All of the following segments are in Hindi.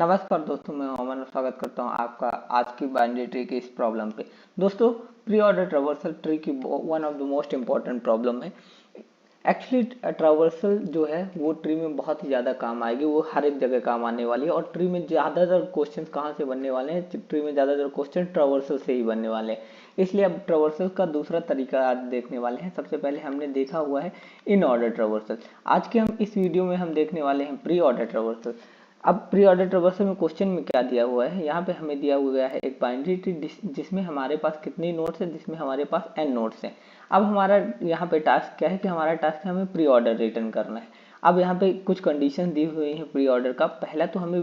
नमस्कार दोस्तों, मैं अमन स्वागत करता हूं आपका आज की बाइनरी ट्री की इस प्रॉब्लम पे। दोस्तों, प्री ऑर्डर ट्रावर्सल ट्री की one of the most important problem है। एक्चुअली ट्रावर्सल जो है वो ट्री में बहुत ही ज़्यादा काम आएगी, वो हर एक जगह काम आने वाली है। और ट्री में ज़्यादातर क्वेश्चन कहाँ से बनने वाले हैं? ट्री में ज़्यादातर क्वेश्चन ट्रावर्सल से ही बनने वाले हैं। इसलिए अब ट्रावर्सल का दूसरा तरीका आज देखने वाले हैं। सबसे पहले हमने देखा हुआ है इन ऑर्डर ट्रावर्सल। आज के हम इस वीडियो में हम देखने वाले हैं प्री ऑर्डर ट्रावर्सल। अब प्री ऑर्डर ट्रावर्सल में क्वेश्चन में क्या दिया हुआ है? यहाँ पे हमें दिया हुआ है एक बाइनरी ट्री जिसमें हमारे पास कितने नोड्स हैं? जिसमें हमारे पास n नोड्स हैं। अब हमारा यहाँ पे टास्क क्या है कि हमारा टास्क है हमें प्री ऑर्डर रिटर्न करना है। अब यहाँ पे कुछ कंडीशन दी हुई है प्री ऑर्डर का। पहला तो हमें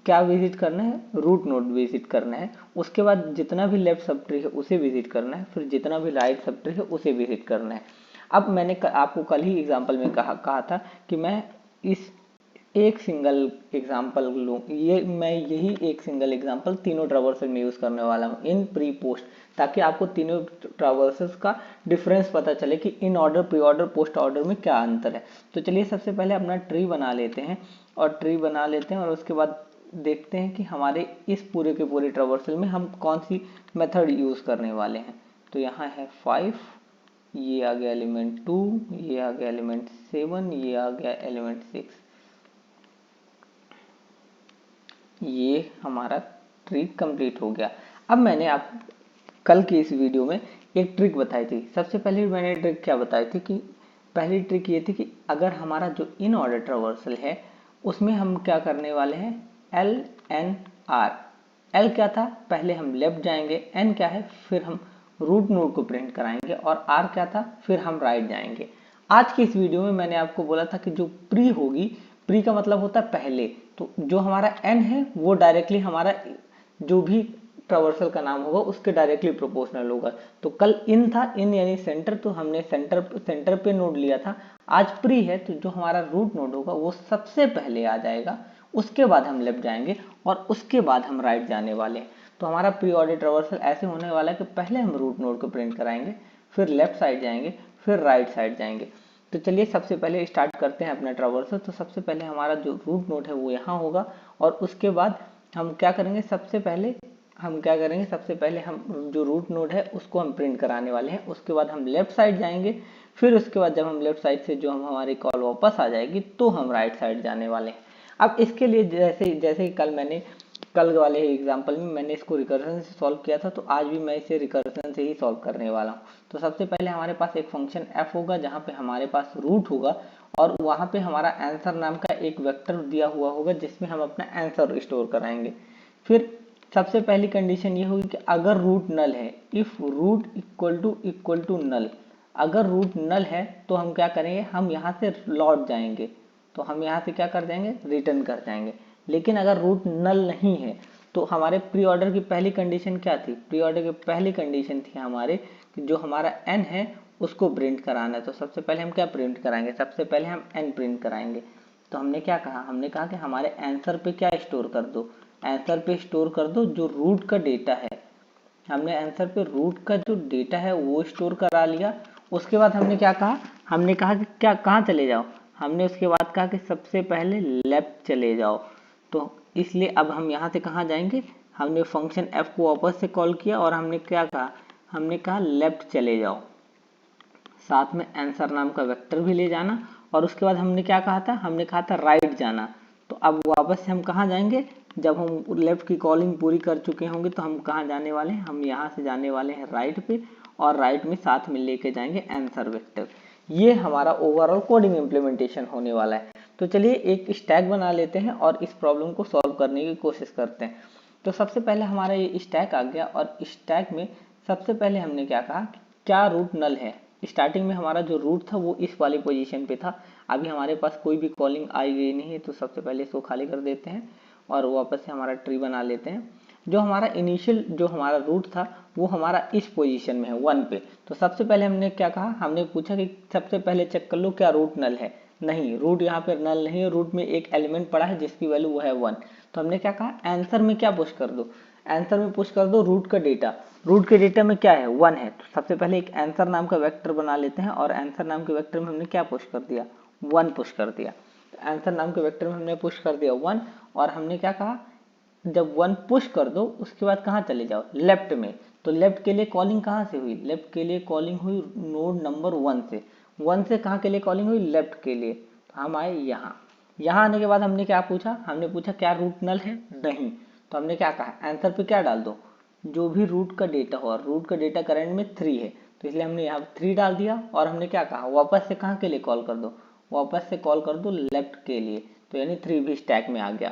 क्या विजिट करना है? रूट नोड विजिट करना है। उसके बाद जितना भी लेफ्ट सब ट्री है उसे विजिट करना है। फिर जितना भी राइट सब ट्री है उसे विजिट करना है। अब मैंने आपको कल ही एग्जाम्पल में कहा था कि मैं इस एक सिंगल एग्जाम्पल लूँ, मैं यही एक सिंगल एग्जाम्पल तीनों ट्रावर्सल में यूज़ करने वाला हूँ इन प्री पोस्ट, ताकि आपको तीनों ट्रावर्सल्स का डिफरेंस पता चले कि in order, pre order, post order में क्या अंतर है। तो चलिए सबसे पहले अपना ट्री बना लेते हैं और उसके बाद देखते हैं कि हमारे इस पूरे के पूरे ट्रावर्सल में हम कौन सी मेथड यूज़ करने वाले हैं। तो यहाँ है 5, ये आ गया एलिमेंट 2, ये आ गया एलिमेंट 7, ये आ गया एलिमेंट 6। ये हमारा ट्री कंप्लीट हो गया। अब मैंने आप कल की इस वीडियो में एक ट्रिक बताई थी। सबसे पहले मैंने ट्रिक क्या बताई थी कि पहली ट्रिक ये थी कि अगर हमारा जो इन ऑर्डर ट्रावर्सल है उसमें हम क्या करने वाले हैं? L N R. एल क्या था? पहले हम लेफ्ट जाएंगे। एन क्या है? फिर हम रूट नोड को प्रिंट कराएंगे। और आर क्या था? फिर हम राइट जाएंगे। आज की इस वीडियो में मैंने आपको बोला था कि जो प्री होगी, प्री का मतलब होता है पहले, तो जो हमारा एन है वो डायरेक्टली हमारा जो भी ट्रावर्सल का नाम होगा उसके डायरेक्टली प्रोपोर्शनल होगा। तो कल इन था, इन यानी सेंटर, तो हमने सेंटर पे नोड लिया था। आज प्री है तो जो हमारा रूट नोड होगा वो सबसे पहले आ जाएगा, उसके बाद हम लेफ्ट जाएंगे और उसके बाद हम राइट जाने वाले हैं। तो हमारा प्री ऑर्डर ट्रावर्सल ऐसे होने वाला है कि पहले हम रूट नोड को प्रिंट कराएंगे, फिर लेफ्ट साइड जाएंगे, फिर राइट साइड जाएंगे। तो चलिए सबसे पहले स्टार्ट करते हैं अपना ट्रावर्सल। तो सबसे पहले हमारा जो रूट नोड है वो यहाँ होगा और उसके बाद हम क्या करेंगे? सबसे पहले हम जो रूट नोड है उसको हम प्रिंट कराने वाले हैं। उसके बाद हम लेफ्ट साइड जाएंगे। फिर उसके बाद जब हम लेफ्ट साइड से जो हम हमारी कॉल वापस आ जाएगी तो हम राइट साइड जाने वाले हैं। अब इसके लिए जैसे जैसे कल वाले एग्जाम्पल में मैंने इसको रिकर्जन से सॉल्व किया था, तो आज भी मैं इसे रिकर्जन से ही सॉल्व करने वाला हूँ। तो सबसे पहले हमारे पास एक फंक्शन f होगा जहाँ पे हमारे पास रूट होगा और वहाँ पे हमारा आंसर नाम का एक वेक्टर दिया हुआ होगा जिसमें हम अपना आंसर स्टोर कराएंगे। फिर सबसे पहली कंडीशन ये होगी कि अगर रूट नल है, if root equal to null, अगर रूट नल है तो हम क्या करेंगे? हम यहाँ से लौट जाएंगे, तो हम यहाँ से क्या कर जाएंगे? रिटर्न कर जाएंगे। लेकिन अगर रूट नल नहीं है तो हमारे प्री ऑर्डर की पहली कंडीशन क्या थी? प्री ऑर्डर की पहली कंडीशन थी हमारे कि जो हमारा एन है उसको प्रिंट कराना है। तो सबसे पहले हम क्या प्रिंट कराएंगे? सबसे पहले हम एन प्रिंट कराएंगे। तो हमने क्या कहा? हमने कहा कि हमारे आंसर पे क्या स्टोर कर दो? आंसर पे स्टोर कर दो जो रूट का डेटा है। हमने आंसर पे रूट का जो डेटा है वो स्टोर करा लिया। उसके बाद हमने क्या कहा? हमने कहा कि क्या, कहाँ चले जाओ? हमने उसके बाद कहा कि सबसे पहले लेफ्ट चले जाओ। तो इसलिए अब हम यहाँ से कहाँ जाएंगे? हमने फंक्शन f को वापस से कॉल किया और हमने क्या कहा? हमने कहा लेफ्ट चले जाओ, साथ में आंसर नाम का वेक्टर भी ले जाना। और उसके बाद हमने क्या कहा था? हमने कहा था राइट जाना। तो अब वापस से हम कहाँ जाएंगे? जब हम लेफ्ट की कॉलिंग पूरी कर चुके होंगे तो हम कहाँ जाने वाले हैं? हम यहाँ से जाने वाले हैं राइट पे, और राइट में साथ में लेके जाएंगे आंसर वेक्टर। ये हमारा ओवरऑल कोडिंग इम्प्लीमेंटेशन होने वाला है। तो चलिए एक स्टैक बना लेते हैं और इस प्रॉब्लम को सॉल्व करने की कोशिश करते हैं। तो सबसे पहले हमारा ये स्टैक आ गया और स्टैक में सबसे पहले हमने क्या कहा? क्या रूट नल है? स्टार्टिंग में हमारा जो रूट था वो इस वाली पोजीशन पे था। अभी हमारे पास कोई भी कॉलिंग आई गई नहीं है, तो सबसे पहले इसको खाली कर देते हैं और वापस से हमारा ट्री बना लेते हैं। जो हमारा इनिशियल जो हमारा रूट था वो हमारा इस पोजीशन में है 1 पे। तो सबसे पहले हमने क्या कहा? हमने पूछा कि सबसे पहले चेक कर लो क्या रूट नल है। नहीं, रूट यहाँ पे नल नहीं है। रूट में एक एलिमेंट पड़ा है जिसकी वैल्यू वो है 1। तो हमने क्या कहा? आंसर में क्या पुश कर दो? आंसर में पुश कर दो रूट का डेटा। रूट के डेटा में क्या है? 1 है। तो सबसे पहले एक आंसर नाम का वेक्टर बना लेते हैं और आंसर नाम के वेक्टर में हमने क्या पुश कर दिया? 1 पुश कर दिया। आंसर नाम के वेक्टर में हमने पुश कर दिया 1 और हमने क्या कहा जब 1 पुश कर दो उसके बाद कहाँ चले जाओ लेफ्ट में। तो लेफ्ट के लिए कॉलिंग कहाँ से हुई, लेफ्ट के लिए कॉलिंग हुई नोड नंबर 1 से। 1 से कहाँ के लिए कॉलिंग हुई, लेफ्ट के लिए। तो हम आए यहाँ, यहाँ आने के बाद हमने क्या पूछा, हमने पूछा क्या रूट नल है, नहीं। तो हमने क्या कहा आंसर पे क्या डाल दो, जो भी रूट का डेटा हो, और रूट का डेटा करंट में 3 है तो इसलिए हमने यहाँ 3 डाल दिया। और हमने क्या कहा वापस से कहाँ के लिए कॉल कर दो, वापस से कॉल कर दो लेफ्ट के लिए। तो यानी 3 भी स्टैक में आ गया।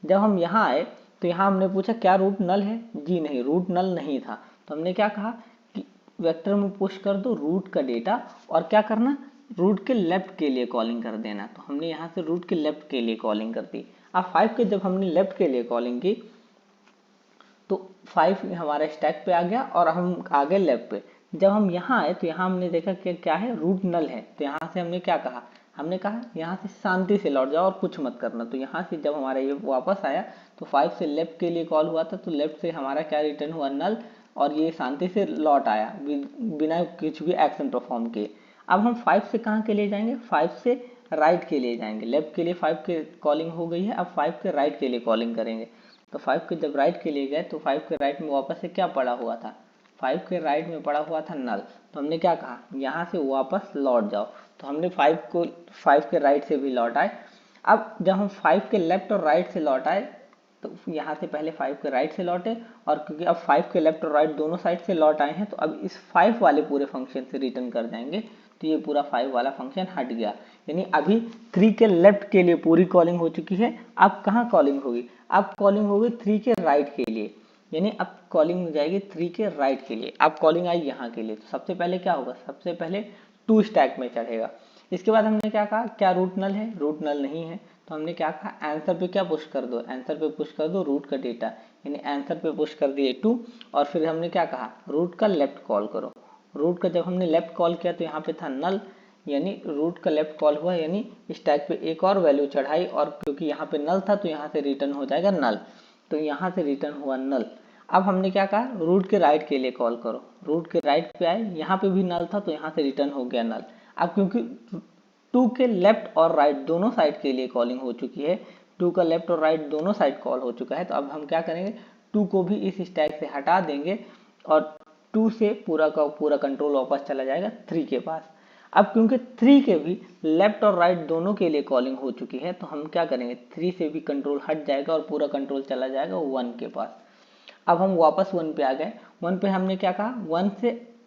जब हम यहाँ आए तो यहाँ हमने पूछा क्या रूट नल है, जी नहीं, रूट नल नहीं था। तो हमने क्या कहा कि वेक्टर में पुश कर दो रूट का डेटा और क्या करना, रूट के लेफ्ट के लिए कॉलिंग कर देना। तो हमने यहाँ से रूट के लेफ्ट के लिए कॉलिंग कर दी। अब 5 के जब हमने लेफ्ट के लिए कॉलिंग की तो 5 हमारे स्टैक पे आ गया और हम आ गए लेफ्ट पे। जब हम यहाँ आए तो यहाँ हमने देखा कि क्या है, रूट नल है। तो यहाँ से हमने क्या कहा, हमने कहा यहाँ से शांति से लौट जाओ और कुछ मत करना। तो यहाँ से जब हमारा ये वापस आया तो 5 से लेफ्ट के लिए कॉल हुआ था, तो लेफ्ट से हमारा क्या रिटर्न हुआ, नल, और ये शांति से लौट आया बिना कुछ भी एक्शन परफॉर्म किए। अब हम 5 से कहाँ के लिए जाएंगे, 5 से राइट के लिए जाएंगे। लेफ्ट के लिए 5 के कॉलिंग हो गई है, अब 5 के राइट के लिए कॉलिंग करेंगे। तो 5 के जब राइट के लिए गए तो 5 के राइट में वापस से क्या पड़ा हुआ था, 5 के राइट में पड़ा हुआ था नल। तो हमने क्या कहा यहाँ से वापस लौट जाओ। तो हमने 5 के राइट से भी लौट आए। अब जब हम 5 के लेफ्ट और राइट से लौट आए तो यहाँ से पहले 5 के राइट से लौटे, और क्योंकि अब 5 के लेफ्ट और राइट दोनों साइड से लौट आए हैं तो अब इस 5 वाले पूरे फंक्शन से रिटर्न कर जाएंगे। तो ये पूरा 5 वाला फंक्शन हट गया। यानी अभी 3 के लेफ्ट के लिए पूरी कॉलिंग हो चुकी है। अब कहाँ कॉलिंग होगी, अब कॉलिंग होगी 3 के राइट के लिए। यानी अब कॉलिंग हो जाएगी 3 के राइट के लिए। अब कॉलिंग आई यहाँ के लिए। तो सबसे पहले क्या होगा, सबसे पहले 2 स्टैक में चढ़ेगा। इसके बाद हमने क्या कहा क्या रूट नल है, रूट नल नहीं है। तो हमने क्या कहा आंसर पे क्या पुश कर दो, आंसर पे पुश कर दो रूट का डेटा। यानी आंसर पे पुश कर दिए 2। और फिर हमने क्या कहा रूट का लेफ्ट कॉल करो। रूट का जब हमने लेफ्ट कॉल किया तो यहाँ पे था नल, यानी रूट का लेफ्ट कॉल हुआ, यानी स्टैक पे एक और वैल्यू चढ़ाई, और क्योंकि यहाँ पे नल था तो यहाँ से रिटर्न हो जाएगा नल। तो यहाँ से रिटर्न हुआ नल। अब हमने क्या कहा रूट के राइट के लिए कॉल करो। रूट के राइट पे आए, यहाँ पे भी नल था तो यहाँ से रिटर्न हो गया नल। अब क्योंकि 2 के लेफ्ट और राइट दोनों साइड के लिए कॉलिंग हो चुकी है, 2 का लेफ्ट और राइट दोनों साइड कॉल हो चुका है, तो अब हम क्या करेंगे 2 को भी इस स्टैक से हटा देंगे और 2 से पूरा का पूरा कंट्रोल वापस चला जाएगा 3 के पास। अब क्योंकि 3 के भी लेफ्ट और राइट दोनों के लिए कॉलिंग हो चुकी है तो हम क्या करेंगे 3 से भी कंट्रोल हट जाएगा और पूरा कंट्रोल चला जाएगा 1 के पास। अब हम वापस 1 पे आ गए। 1 पे हमने क्या कहा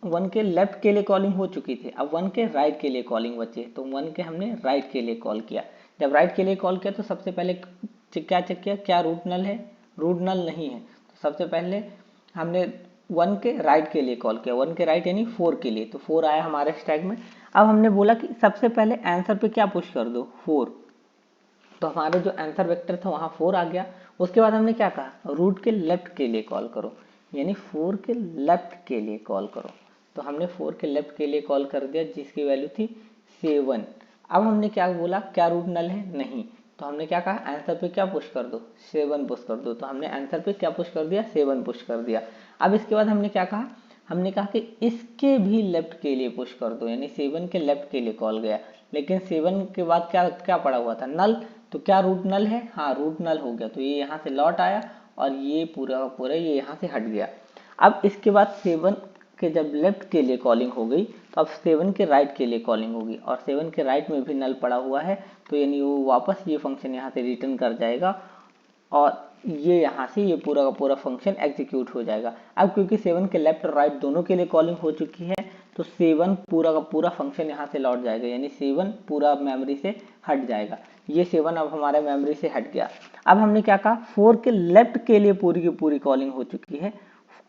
1 के लेफ्ट के लिए कॉलिंग हो चुकी थी, अब 1 के राइट के लिए कॉलिंग बची, तो 1 के हमने राइट के लिए कॉल किया। जब राइट के लिए कॉल किया तो सबसे पहले क्या चेक किया क्या रूट नल है, रूट नल नहीं है। तो सबसे पहले हमने 1 के राइट के लिए कॉल किया, 1 के राइट यानी 4 के लिए, तो 4 आया हमारे स्टैक में। अब हमने बोला कि सबसे पहले आंसर पे क्या पुश कर दो 4, तो हमारा जो आंसर वेक्टर था वहाँ 4 आ गया। उसके बाद हमने क्या कहा रूट के लेफ्ट के लिए कॉल करो, यानी 4 के लेफ्ट के लिए कॉल करो। तो हमने 4 के लेफ्ट के लिए कॉल कर दिया जिसकी वैल्यू थी 7। अब हमने क्या बोला क्या रूट नल है, नहीं। तो हमने क्या कहा आंसर पे क्या पुश कर दो 7 पुश कर दो। तो हमने आंसर पे क्या पुश कर दिया 7 पुश कर दिया। अब इसके बाद हमने क्या कहा, हमने कहा कि इसके भी लेफ्ट के लिए पुश कर दो, यानी 7 के लेफ्ट के लिए कॉल गया। लेकिन 7 के बाद क्या क्या पड़ा हुआ था नल, तो क्या रूट नल है, हाँ रूट नल हो गया। तो ये यहाँ से लौट आया और ये पूरा पूरा ये यहाँ से हट गया। अब इसके बाद 7 के जब लेफ्ट के लिए कॉलिंग हो गई तो अब 7 के राइट के लिए कॉलिंग होगी, और 7 के राइट में भी नल पड़ा हुआ है तो यानी वो वापस ये फंक्शन यहाँ से रिटर्न कर जाएगा और ये यहाँ से ये पूरा का पूरा फंक्शन एग्जीक्यूट हो जाएगा। अब क्योंकि 7 के लेफ्ट और राइट दोनों के लिए कॉलिंग हो चुकी है तो 7 पूरा का पूरा फंक्शन यहाँ से लौट जाएगा, यानी 7 पूरा मेमोरी से हट जाएगा। ये 7 अब हमारे मेमोरी से हट गया। अब हमने क्या कहा 4 के लेफ्ट के लिए पूरी की पूरी कॉलिंग हो चुकी है,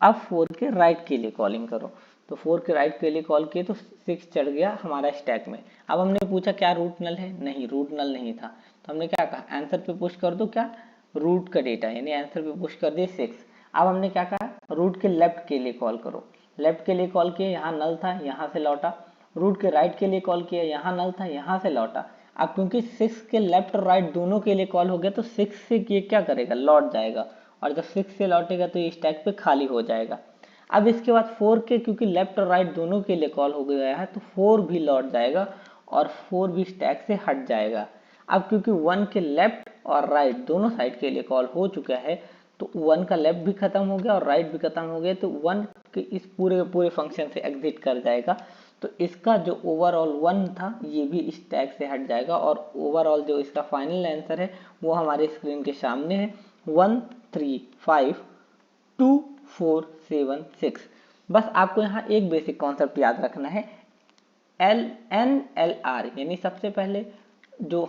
अब 4 के राइट के लिए कॉलिंग करो। तो 4 के राइट के लिए कॉल किए तो 6 चढ़ गया हमारा स्टैक में। अब हमने पूछा क्या रूट नल है, नहीं रूट नल नहीं था। तो हमने क्या कहा आंसर पे पुश कर दो क्या रूट का डेटा, यानी आंसर पे पुश कर दिए 6। अब हमने क्या कहा रूट के लेफ्ट के लिए कॉल करो। लेफ्ट के लिए कॉल किया, यहाँ नल था यहाँ से लौटा। रूट के राइट के लिए कॉल किया, यहाँ नल था यहाँ से लौटा। अब क्योंकि 6 के लेफ्ट और राइट दोनों के लिए कॉल हो गया तो 6 से ये क्या करेगा लौट जाएगा, और जब 6 से लौटेगा तो ये स्टैक पे खाली हो जाएगा। अब इसके बाद 4 के क्योंकि लेफ्ट और राइट दोनों के लिए कॉल हो गया है तो 4 भी लौट जाएगा और 4 भी स्टैक से हट जाएगा। अब क्योंकि 1 के लेफ्ट और राइट दोनों साइड के लिए कॉल हो चुका है, तो 1 का लेफ्ट भी खत्म हो गया और राइट भी खत्म हो गया, तो 1 के इस पूरे फंक्शन से एग्जिट कर जाएगा। तो इसका जो ओवरऑल 1 था ये भी इस टैग से हट जाएगा और ओवरऑल जो इसका फाइनल आंसर है वो हमारे स्क्रीन के सामने है 135247 6। बस आपको यहाँ एक बेसिक कॉन्सेप्ट याद रखना है, LNLR यानी सबसे पहले जो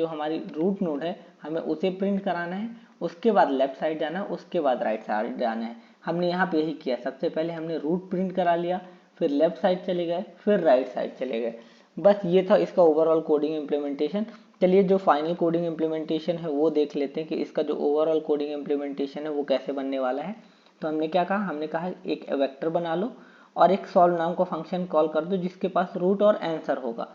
हमारी रूट नोड है हमें उसे प्रिंट कराना है, उसके बाद लेफ्ट साइड जाना है, उसके बाद राइट साइड जाना है। हमने यहाँ पे यही किया, सबसे पहले हमने रूट प्रिंट करा लिया, फिर लेफ्ट साइड चले गए, फिर राइट साइड चले गए। बस ये था इसका ओवरऑल कोडिंग इम्प्लीमेंटेशन। चलिए जो फाइनल कोडिंग इम्प्लीमेंटेशन है वो देख लेते हैं कि इसका जो ओवरऑल कोडिंग इम्प्लीमेंटेशन है वो कैसे बनने वाला है। तो हमने क्या कहा, हमने कहा एक वेक्टर बना लो और एक सॉल्व नाम का फंक्शन कॉल कर दो जिसके पास रूट और आंसर होगा।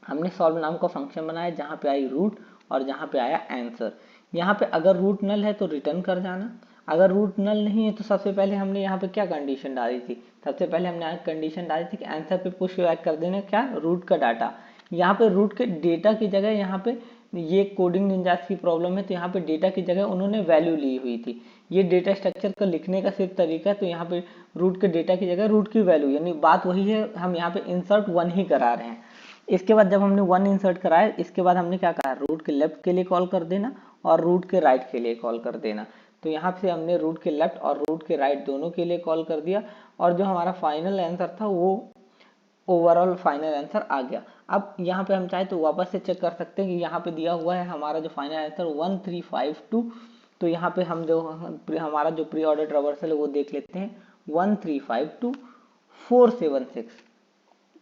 हमने सॉल्व नाम का फंक्शन बनाया जहाँ पे आई रूट और जहाँ पे आया आंसर। यहाँ पे अगर रूट नल है तो रिटर्न कर जाना, अगर रूट नल नहीं है तो सबसे पहले हमने यहाँ पे क्या कंडीशन डाली थी, सबसे पहले हमने कंडीशन डाली थी कि आंसर पे पुश बैक कर देना क्या, रूट का डाटा। यहाँ पे रूट के डेटा की जगह यहाँ पे ये कोडिंग निंजास की प्रॉब्लम है, तो यहाँ पे डेटा की जगह उन्होंने वैल्यू ली हुई थी। ये डेटा स्ट्रक्चर का लिखने का सिर्फ तरीका है, तो यहाँ पे रूट के डेटा की जगह रूट की वैल्यू, यानी बात वही है, हम यहाँ पे इंसर्ट 1 ही करा रहे हैं। इसके बाद जब हमने 1 इंसर्ट कराया, इसके बाद हमने क्या कहा, रूट के लेफ्ट के लिए कॉल कर देना और रूट के राइट के लिए कॉल कर देना। तो यहाँ से हमने रूट के लेफ्ट और रूट के राइट दोनों के लिए कॉल कर दिया और जो हमारा फाइनल आंसर था वो ओवरऑल फाइनल आंसर आ गया। अब यहाँ पे हम चाहे तो वापस से चेक कर सकते हैं कि यहाँ पे दिया हुआ है हमारा जो फाइनल आंसर 1352। तो यहाँ पे हम जो हमारा जो प्री ऑर्डर ट्रावर्सल है वो देख लेते हैं 1352476।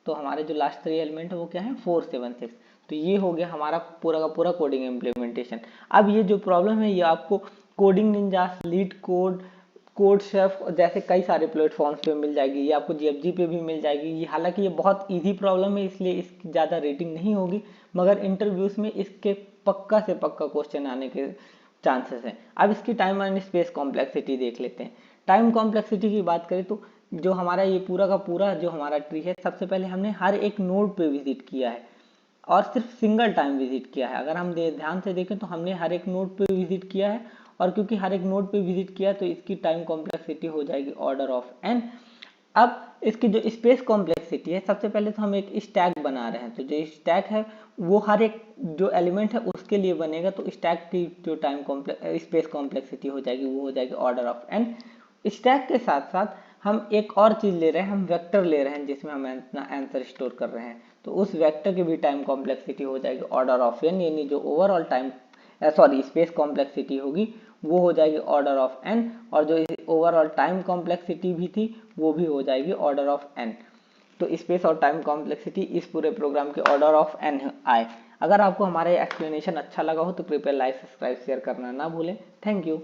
तो हमारे जो लास्ट 3 एलिमेंट है वो क्या है, 476। तो ये हो गया हमारा पूरा का पूरा कोडिंग इम्प्लीमेंटेशन। अब ये जो प्रॉब्लम है ये आपको coding ninjas, leet code, code chef जैसे कई सारे प्लेटफॉर्म्स पे मिल जाएगी, ये आपको जीएफजी पे भी मिल जाएगी। ये हालांकि ये बहुत इजी प्रॉब्लम है इसलिए इसकी ज़्यादा रेटिंग नहीं होगी, मगर इंटरव्यूज में इसके पक्का से पक्का क्वेश्चन आने के चांसेस हैं। अब इसकी टाइम एंड स्पेस कॉम्प्लेक्सिटी देख लेते हैं। टाइम कॉम्प्लेक्सिटी की बात करें तो जो हमारा ये पूरा का पूरा जो हमारा ट्री है, सबसे पहले हमने हर एक नोड पे विजिट किया है और सिर्फ सिंगल टाइम विजिट किया है। अगर हम ध्यान से देखें तो हमने हर एक नोड पे विजिट किया है और क्योंकि हर एक नोड पे विजिट किया तो इसकी टाइम कॉम्प्लेक्सिटी हो जाएगी ऑर्डर ऑफ n। अब इसकी जो स्पेस कॉम्प्लेक्सिटी है, सबसे पहले तो हम एक स्टैक बना रहे हैं, तो जो स्टैक है वो हर एक जो एलिमेंट है उसके लिए बनेगा, तो स्टैक की जो टाइम स्पेस कॉम्प्लेक्सिटी हो जाएगी वो हो जाएगी ऑर्डर ऑफ n। स्टैक के साथ साथ हम एक और चीज ले रहे हैं, हम वेक्टर ले रहे हैं जिसमें हम अपना आंसर स्टोर कर रहे हैं, तो उस वेक्टर की भी टाइम कॉम्प्लेक्सिटी हो जाएगी ऑर्डर ऑफ n, यानी जो ओवरऑल टाइम स्पेस कॉम्प्लेक्सिटी होगी वो हो जाएगी ऑर्डर ऑफ n, और जो ओवरऑल टाइम कॉम्प्लेक्सिटी भी थी वो भी हो जाएगी ऑर्डर ऑफ n। तो स्पेस और टाइम कॉम्प्लेक्सिटी इस पूरे प्रोग्राम के ऑर्डर ऑफ n आए। अगर आपको हमारा एक्सप्लेनेशन अच्छा लगा हो तो कृपया लाइक, सब्सक्राइब, शेयर करना ना भूलें। Thank you.